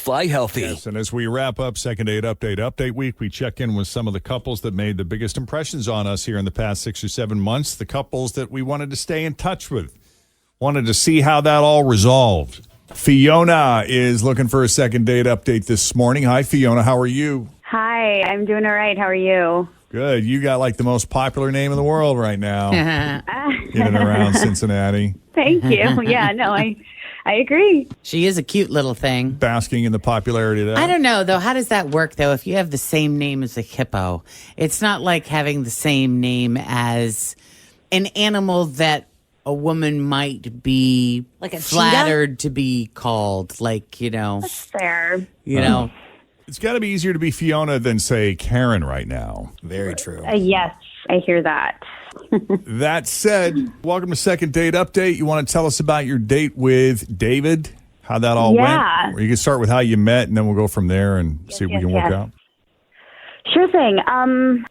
Fly Healthy. Yes, and as we wrap up Second Date Update Week, we check in with some of the couples that made the biggest impressions on us here in the past 6 or 7 months, the couples that we wanted to stay in touch with, wanted to see how that all resolved. Fiona is looking for a second date update this morning. Hi, Fiona. How are you? Hi, I'm doing all right. How are you? Good. You got like the most popular name in the world right now. In and around Cincinnati. Thank you. Yeah, no, I agree. She is a cute little thing. Basking in the popularity of that. I don't know, though. How does that work, though? If you have the same name as a hippo, it's not like having the same name as an animal that a woman might be like a flattered to be called. Like, That's fair. It's got to be easier to be Fiona than, say, Karen right now. Very true. Yes, I hear that. That said, welcome to Second Date Update. You want to tell us about your date with David? How that all went? Or you can start with how you met, and then we'll go from there and see what we can work out. Sure thing.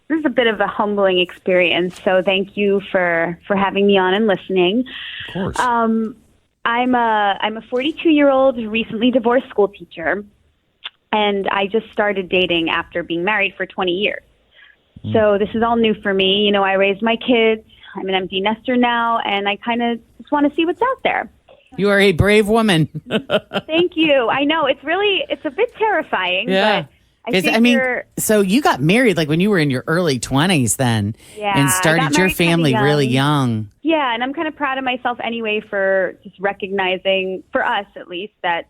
This is a bit of a humbling experience, so thank you for having me on and listening. Of course. I'm a 42-year-old recently divorced school teacher, and I just started dating after being married for 20 years. So this is all new for me. I raised my kids. I'm an empty nester now, and I kind of just want to see what's out there. You are a brave woman. Thank you. I know it's a bit terrifying, but so you got married like when you were in your early 20s then, and started your family really young. Yeah, and I'm kind of proud of myself anyway for just recognizing, for us at least, that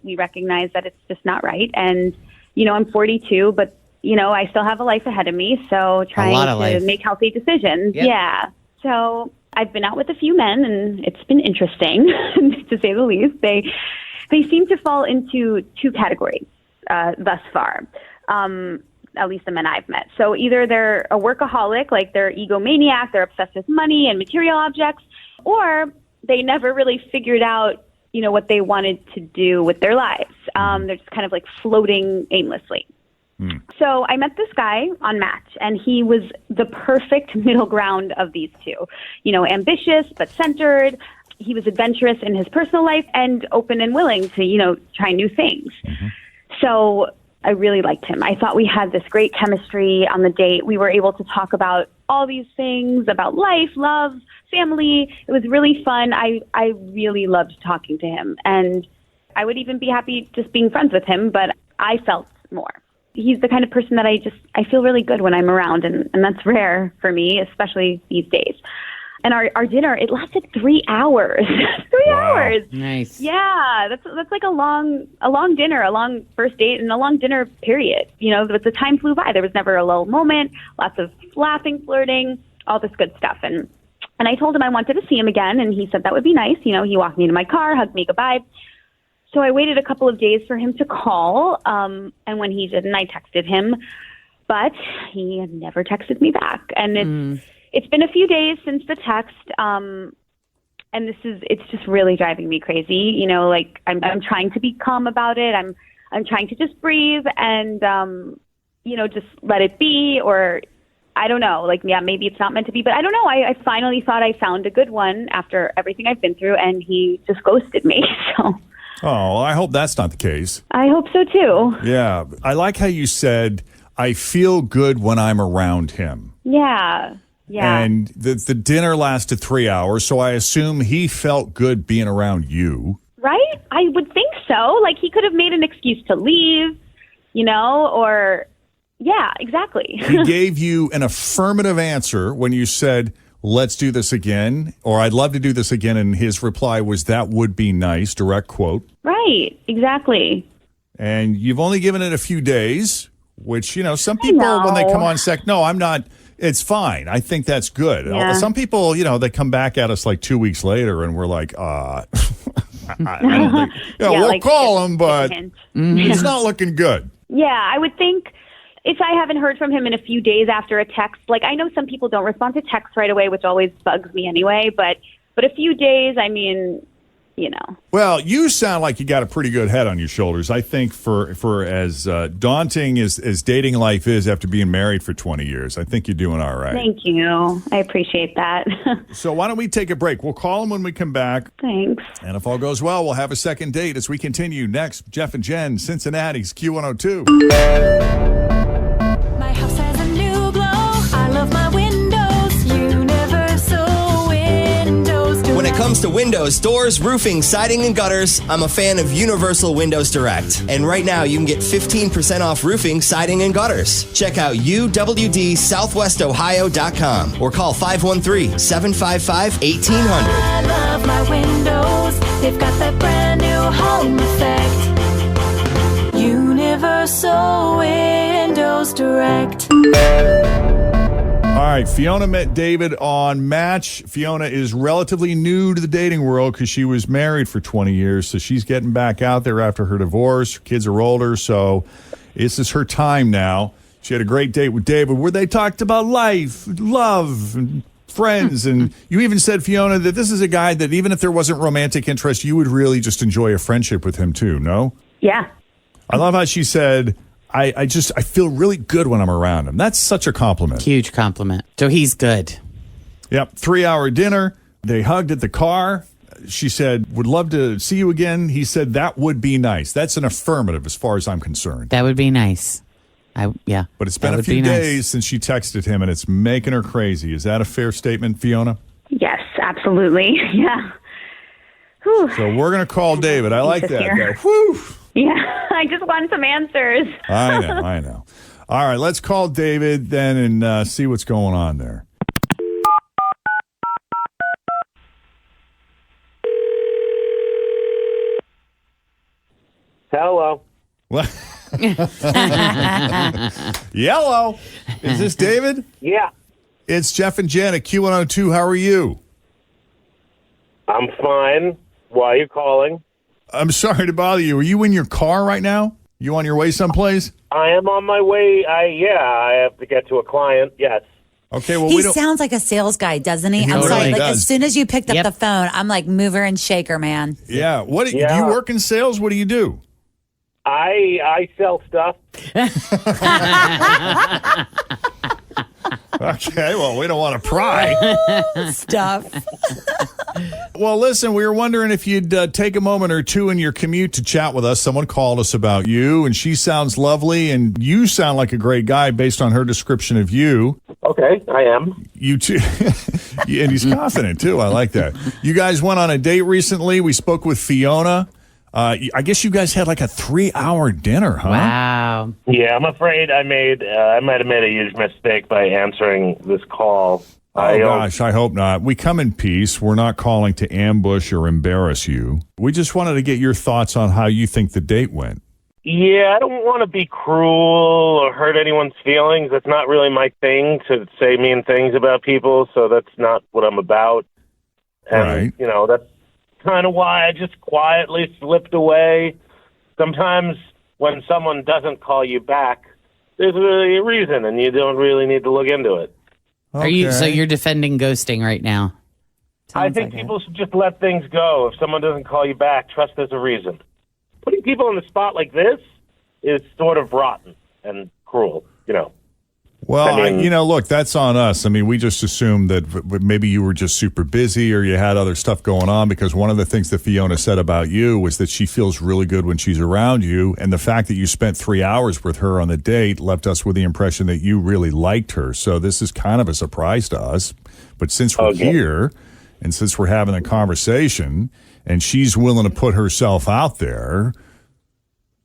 we recognize that it's just not right. And I'm 42, but I still have a life ahead of me, so trying to make healthy decisions. Yep. Yeah. So I've been out with a few men, and it's been interesting, to say the least. They seem to fall into two categories thus far, at least the men I've met. So either they're a workaholic, like they're egomaniac, they're obsessed with money and material objects, or they never really figured out, what they wanted to do with their lives. They're just kind of like floating aimlessly. So I met this guy on Match, and he was the perfect middle ground of these two. Ambitious but centered. He was adventurous in his personal life and open and willing to, try new things. Mm-hmm. So I really liked him. I thought we had this great chemistry on the date. We were able to talk about all these things, about life, love, family. It was really fun. I really loved talking to him, and I would even be happy just being friends with him, but I felt more. He's the kind of person that I feel really good when I'm around, and that's rare for me, especially these days. And our dinner, it lasted 3 hours. 3 hours. Nice. Yeah, that's like a long dinner, a long first date, and a long dinner period. The time flew by. There was never a lull moment. Lots of laughing, flirting, all this good stuff. And I told him I wanted to see him again, and he said that would be nice. He walked me to my car, hugged me goodbye. So I waited a couple of days for him to call, and when he didn't, I texted him, but he had never texted me back. And it's been a few days since the text, and it's just really driving me crazy. I'm trying to be calm about it. I'm trying to just breathe and just let it be, or I don't know. Maybe it's not meant to be, but I don't know. I finally thought I found a good one after everything I've been through, and he just ghosted me. So. Oh, I hope that's not the case. I hope so, too. Yeah. I like how you said, I feel good when I'm around him. Yeah. Yeah. And the dinner lasted 3 hours, so I assume he felt good being around you. Right? I would think so. He could have made an excuse to leave, or... Yeah, exactly. He gave you an affirmative answer when you said, let's do this again, or I'd love to do this again, and his reply was, that would be nice, direct quote. Right, exactly. And you've only given it a few days, which, some people, when they come on no, I'm not, it's fine. I think that's good. Yeah. Some people, they come back at us 2 weeks later, and we're like, I don't think, we'll call him, but it's not looking good. Yeah, I would think... If I haven't heard from him in a few days after a text, I know some people don't respond to texts right away, which always bugs me anyway, but a few days, Well, you sound like you got a pretty good head on your shoulders. I think for as daunting as dating life is after being married for 20 years, I think you're doing all right. Thank you. I appreciate that. So why don't we take a break? We'll call him when we come back. Thanks. And if all goes well, we'll have a second date as we continue next. Jeff and Jenn, Cincinnati's Q102. My house has a new glow. I love my windows. Universal Windows. When it comes to windows, doors, roofing, siding, and gutters, I'm a fan of Universal Windows Direct. And right now, you can get 15% off roofing, siding, and gutters. Check out uwdsouthwestohio.com or call 513-755-1800. I love my windows. They've got that brand new home effect. Universal Windows Direct. All right, Fiona met David on Match. Fiona is relatively new to the dating world because she was married for 20 years, so she's getting back out there after her divorce. Her kids are older, so this is her time now. She had a great date with David where they talked about life, love, and friends, and you even said, Fiona, that this is a guy that even if there wasn't romantic interest, you would really just enjoy a friendship with him too, no? Yeah. I love how she said, I feel really good when I'm around him. That's such a compliment. Huge compliment. So he's good. Yep. 3-hour dinner. They hugged at the car. She said, would love to see you again. He said, that would be nice. That's an affirmative as far as I'm concerned. That would be nice. Yeah. But it's been a few days since she texted him, and it's making her crazy. Is that a fair statement, Fiona? Yes, absolutely. Yeah. Whew. So we're going to call David. I like that. Here. Whew. Yeah, I just want some answers. I know. All right, let's call David then and see what's going on there. Hello. What? Yellow. Is this David? Yeah, It's Jeff and Jenn at Q102. How are you? I'm fine. Why are you calling? I'm sorry to bother you. Are you in your car right now? You on your way someplace? I am on my way. I have to get to a client. Yes. Okay, well, He we don't... sounds like a sales guy, doesn't he? He I'm totally sorry. Like does. as soon as you picked up Yep. the phone, I'm like mover and shaker, man. Yeah. What do Yeah. you work in sales? What do you do? I sell stuff. Okay, well, we don't want to pry. Stuff. Well, listen, we were wondering if you'd take a moment or two in your commute to chat with us. Someone called us about you, and she sounds lovely, and you sound like a great guy based on her description of you. Okay, I am. You too. And he's confident, too. I like that. You guys went on a date recently. We spoke with Fiona. I guess you guys had like a 3-hour dinner, huh? Wow. Yeah, I'm afraid I might have made a huge mistake by answering this call. Oh, gosh, I hope not. We come in peace. We're not calling to ambush or embarrass you. We just wanted to get your thoughts on how you think the date went. Yeah, I don't want to be cruel or hurt anyone's feelings. That's not really my thing, to say mean things about people, so that's not what I'm about. And, Right. That's kind of why I just quietly slipped away. Sometimes when someone doesn't call you back, there's really a reason, and you don't really need to look into it. Are you? So Okay. you're defending ghosting right now? I think people should just let things go. If someone doesn't call you back, trust there's a reason. Putting people on the spot like this is sort of rotten and cruel, Well, I mean- look, that's on us. I mean, we just assumed that maybe you were just super busy or you had other stuff going on, because one of the things that Fiona said about you was that she feels really good when she's around you. And the fact that you spent 3 hours with her on the date left us with the impression that you really liked her. So this is kind of a surprise to us. But since we're Okay. here and since we're having a conversation and she's willing to put herself out there,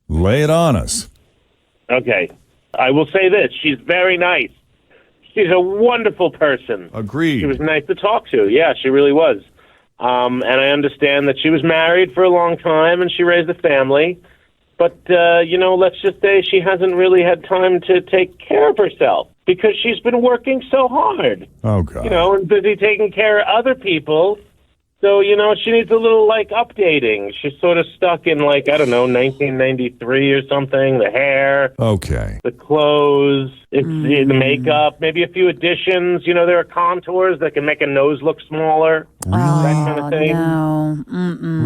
lay it on us. Okay. I will say this. She's very nice. She's a wonderful person. Agreed. She was nice to talk to. Yeah, she really was. And I understand that she was married for a long time and she raised a family. But, let's just say she hasn't really had time to take care of herself because she's been working so hard. Oh, God. And busy taking care of other people. So, she needs a little, updating. She's sort of stuck in, 1993 or something. The hair, Okay. the clothes, the makeup, maybe a few additions. There are contours that can make a nose look smaller, that kind of thing. No.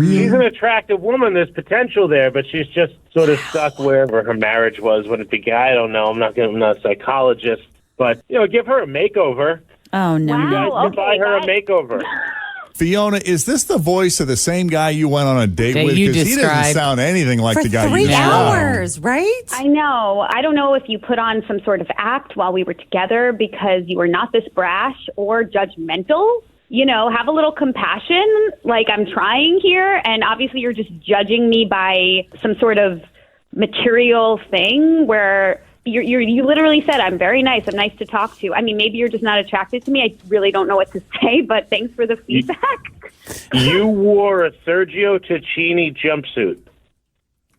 She's an attractive woman. There's potential there, but she's just sort of stuck wherever her marriage was when it began. I don't know. I'm not a psychologist. But, give her a makeover. Oh, no. Wow. You guys can buy her a that- makeover. Fiona, is this the voice of the same guy you went on a date That with? you Because he doesn't described. sound anything like For the guy 3 you described. hours, right? I know. I don't know if you put on some sort of act while we were together because you were not this brash or judgmental. Have a little compassion. Like, I'm trying here, and obviously you're just judging me by some sort of material thing where you literally said, I'm very nice. I'm nice to talk to. I mean, maybe you're just not attracted to me. I really don't know what to say, but thanks for the feedback. You wore a Sergio Tacchini jumpsuit.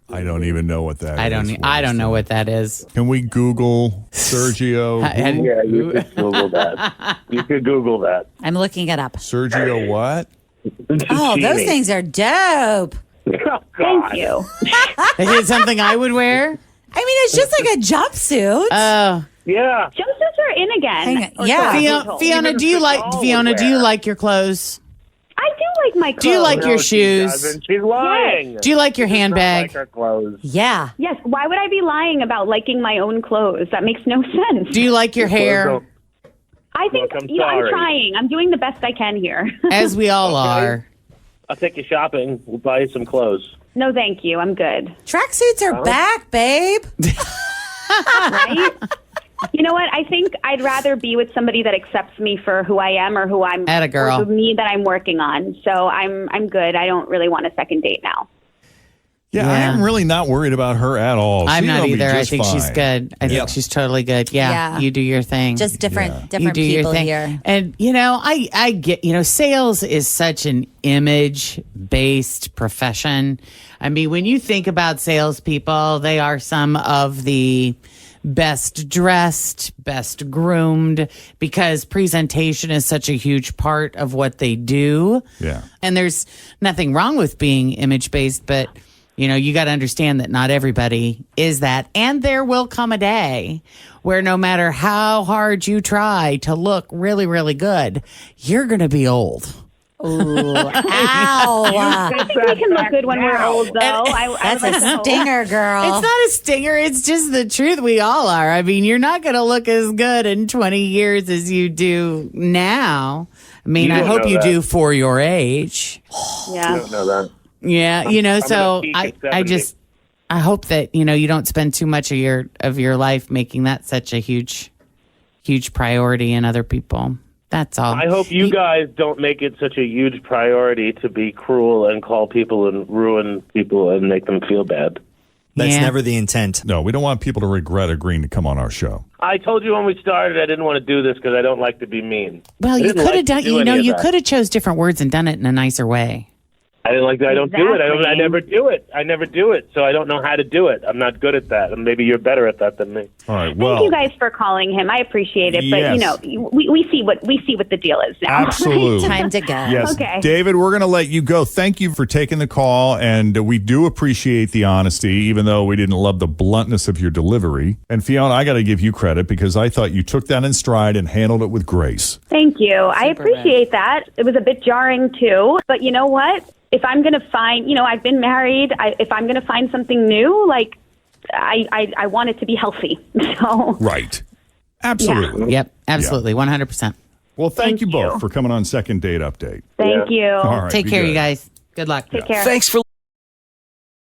I don't even know what that is. I don't know what that is. Can we Google Sergio? Yeah, you could Google that. You could Google that. I'm looking it up. Sergio what? Oh, those things are dope. Oh, God. Thank you. Is it something I would wear? I mean, it's just like a jumpsuit. Oh. Yeah. Jumpsuits are in again. Hang on. Or Yeah. so I've been Fiona, told. Fiona, do you like Fiona Fiona? Do you wear. like your clothes? I do like my clothes. Do you like No, your she shoes? doesn't. She's lying. Do you like your She does not handbag? like her clothes. Yeah. Yes. Why would I be lying about liking my own clothes? That makes no sense. Do you like your hair? I think Look, I'm I'm sorry. trying. I'm doing the best I can here. As we all are. I'll take you shopping. We'll buy you some clothes. No, thank you. I'm good. Tracksuits are back, babe. Right? You know what? I think I'd rather be with somebody that accepts me for who I am or who I'm Atta girl. or the me that I'm working on. So I'm good. I don't really want a second date now. Yeah, Yeah. I'm really not worried about her at all. I'm She's not gonna be either. I just think she's fine. good. I think she's totally good. Yeah, Yeah. you do your thing. Just different you different do your people thing. here. And I get, sales is such an image based profession. I mean, when you think about salespeople, they are some of the best dressed, best groomed, because presentation is such a huge part of what they do. Yeah. And there's nothing wrong with being image based, but you got to understand that not everybody is that. And there will come a day where no matter how hard you try to look really, really good, you're going to be old. Ow. I think we can look good when we're old, though. I That's would like a to hope. stinger, girl. It's not a stinger. It's just the truth. We all are. I mean, you're not going to look as good in 20 years as you do now. I mean, You I don't hope know you that. do for your age. I Yeah. don't know that. Yeah, so gonna peak at I 70. just I hope that you don't spend too much of your life making that such a huge priority in other people. That's all. I hope you guys don't make it such a huge priority to be cruel and call people and ruin people and make them feel bad. That's Yeah. never the intent. No, we don't want people to regret agreeing to come on our show. I told you when we started I didn't want to do this because I don't like to be mean. Well, I you didn't could like have to done. do any of You that. could have chose different words and done it in a nicer way. I didn't like that. I don't do it. I Exactly. never do it. I never do it. So I don't know how to do it. I'm not good at that. And maybe you're better at that than me. All right. Thank Well, you guys for calling him. I appreciate it. But Yes. we see what the deal is now. absolutely. Time to go. Yes, Okay. David, we're going to let you go. Thank you for taking the call, and we do appreciate the honesty, even though we didn't love the bluntness of your delivery. And Fiona, I got to give you credit because I thought you took that in stride and handled it with grace. Thank you. I appreciate that. It was a bit jarring too, but you know what? If I'm going to find, I've been married. If I'm going to find something new, like I want it to be healthy. So Right. Absolutely. Yep, absolutely, 100%. Well, thank you Thank you. both for coming on Second Date Update. thank you. All right. Take be care, good. you guys. Good luck. Take care. Thanks for